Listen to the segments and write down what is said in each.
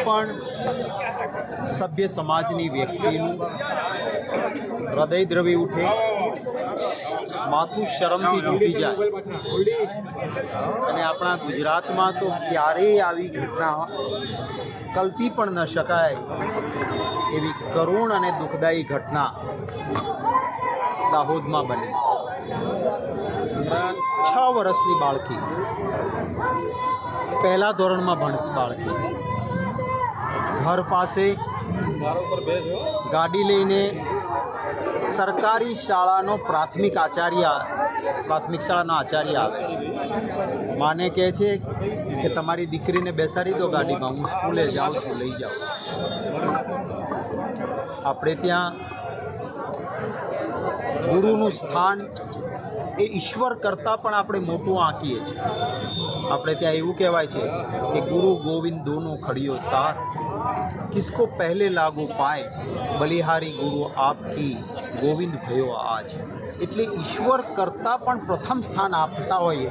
પણ સભ્ય સમાજની વ્યક્તિનું હૃદય દ્રવી ઉઠે, માથું શરમથી ઝૂકી જાય. અને આપણા ગુજરાતમાં તો ક્યારેય આવી ઘટના કલ્પી પણ ન શકાય એવી કરુણ અને દુઃખદાયી ઘટના દાહોદમાં બની. 6 વર્ષની બાળકી, પહેલા ધોરણમાં ભણતી બાળકી, ઘર પાસે ગાડી લઈને સરકારી શાળાનો પ્રાથમિક શાળાનો આચાર્ય આવે છે. માને કહે છે કે તમારી દીકરીને બેસાડી દો ગાડીમાં, હું સ્કૂલે જાઉં છું, લઈ જાઉં. આપણે ત્યાં ગુરુનું સ્થાન એ ઈશ્વર કરતાં પણ આપણે મોટું આંકીએ છીએ. આપણે ત્યાં એવું કહેવાય છે કે ગુરુ ગોવિંદ દોનો ખડિયો સાથ, કિસકો પહેલે લાગુ પાય, બલિહારી ગુરુ આપકી ગોવિંદ ભયો આજ. એટલે ઈશ્વર કરતાં પણ પ્રથમ સ્થાન આપતા હોઈએ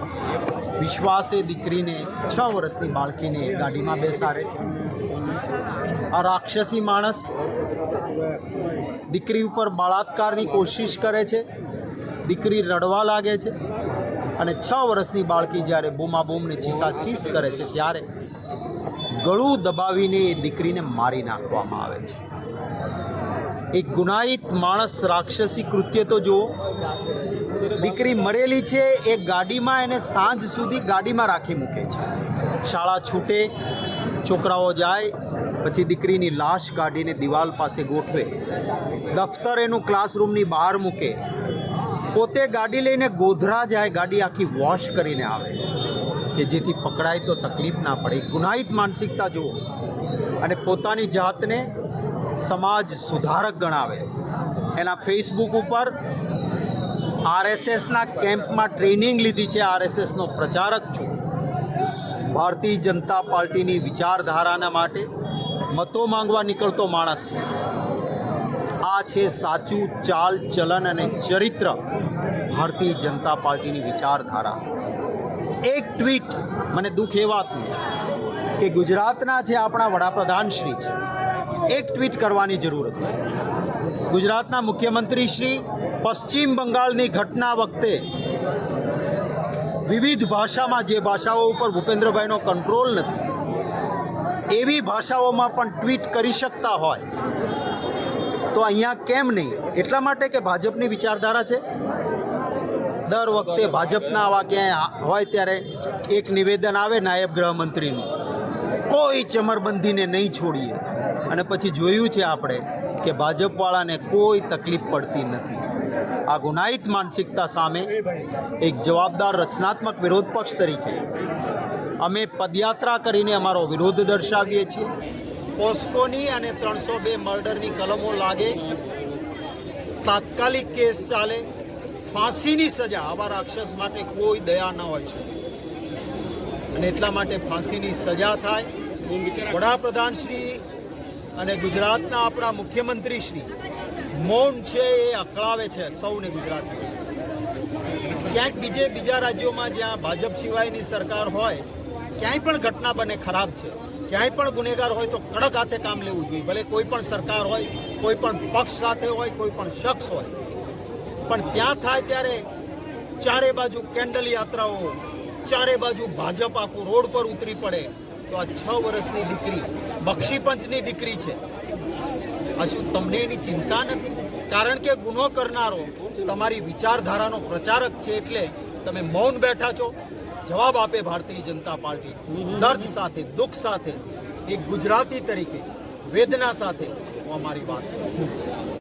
વિશ્વાસે દીકરીને, 6 વર્ષની બાળકીને ગાડીમાં બેસાડે છે. આ રાક્ષસી માણસ દીકરી ઉપર બળાત્કારની કોશિશ કરે છે. દીકરી રડવા લાગે છે અને 6 વર્ષની બાળકી જ્યારે બૂમાબૂમને ચીસાચીસ કરે છે ત્યારે ગળું દબાવીને એ દીકરીને મારી નાખવામાં આવે છે. એક ગુનાહિત માણસ રાક્ષસી કૃત્ય તો જુઓ. દીકરી મરેલી છે એ ગાડીમાં, એને સાંજ સુધી ગાડીમાં રાખી મૂકે છે. શાળા છૂટે, છોકરાઓ જાય પછી દીકરીની લાશ કાઢીને દિવાલ પાસે ગોઠવે. દફતર એનું ક્લાસરૂમની બહાર મૂકે. પોતે ગાડી લઈને ગોધરા જાય, ગાડી આખી વોશ કરીને આવે કે જેથી પકડાય તો તકલીફ ના પડે. ગુનાહિત માનસિકતા જુઓ. અને પોતાની જાતને સમાજ સુધારક ગણાવે. એના ફેસબુક ઉપર RSSના કેમ્પમાં ટ્રેનિંગ લીધી છે, RSSનો પ્રચારક છું, ભારતીય જનતા પાર્ટીની વિચારધારાના માટે મતો માંગવા નીકળતો માણસ. આ છે સાચું ચાલ ચલન અને ચરિત્ર ભારતીય જનતા પાર્ટીની વિચારધારા. એક ટ્વીટ, મને દુઃખ એ વાતનું કે ગુજરાતના છે આપણા વડાપ્રધાન શ્રી છે, એક ટ્વીટ કરવાની જરૂર હતી. ગુજરાતના મુખ્યમંત્રી શ્રી પશ્ચિમ બંગાળની ઘટના વખતે વિવિધ ભાષામાં, જે ભાષાઓ ઉપર ભૂપેન્દ્રભાઈનો કંટ્રોલ નથી એવી ભાષાઓમાં પણ ટ્વીટ કરી શકતા હોય તો અહીંયા કેમ નહીં? એટલા માટે કે ભાજપની વિચારધારા છે. દર વખતે ભાજપના આવા ક્યાંય હોય ત્યારે એક નિવેદન આવે નાયબ ગૃહમંત્રીનું, કોઈ ચમરબંધીને નહીં છોડીએ. અને પછી જોયું છે આપણે કે ભાજપવાળાને કોઈ તકલીફ પડતી નથી. આ ગુનાહિત માનસિકતા સામે એક જવાબદાર રચનાત્મક વિરોધ પક્ષ તરીકે અમે પદયાત્રા કરીને અમારો વિરોધ દર્શાવીએ છીએ. પોસ્કોની અને 302 મર્ડરની કલમો લાગે, તાત્કાલિક કેસ ચાલે, ફાંસીની સજા. આવા રાક્ષસ માટે કોઈ દયા ન હોય છે અને એટલા માટે ફાંસીની સજા થાય. વડાપ્રધાન શ્રી અને ગુજરાતના આપણા મુખ્યમંત્રી શ્રી મૌન છે એ અકળાવે છે સૌને ગુજરાતી. ક્યાંક બીજા રાજ્યોમાં જ્યાં ભાજપ સિવાયની સરકાર હોય ક્યાંય પણ ઘટના બને ખરાબ છે, ક્યાંય પણ ગુનેગાર હોય તો કડક હાથે કામ લેવું જોઈએ. ભલે કોઈ પણ સરકાર હોય, કોઈ પણ પક્ષ સાથે હોય, કોઈ પણ શખ્સ હોય, પણ ત્યાં થાય ત્યારે ચારે બાજુ કેન્ડલ યાત્રાઓ, ચારે બાજુ ભાજપ આખું રોડ પર ઉતરી પડે. તો આ 6 વર્ષની દીકરી બક્ષીપંચની દીકરી છે. આ શું તમને એની ચિંતા નથી? કારણ કે ગુનો કરનારો તમારી વિચારધારાનો પ્રચારક છે એટલે તમે મૌન બેઠા છો. જવાબ આપે ભારતીય જનતા પાર્ટી દર્દ સાથે, દુઃખ સાથે, એક ગુજરાતી તરીકે વેદના સાથે હું અમારી વાત કરું.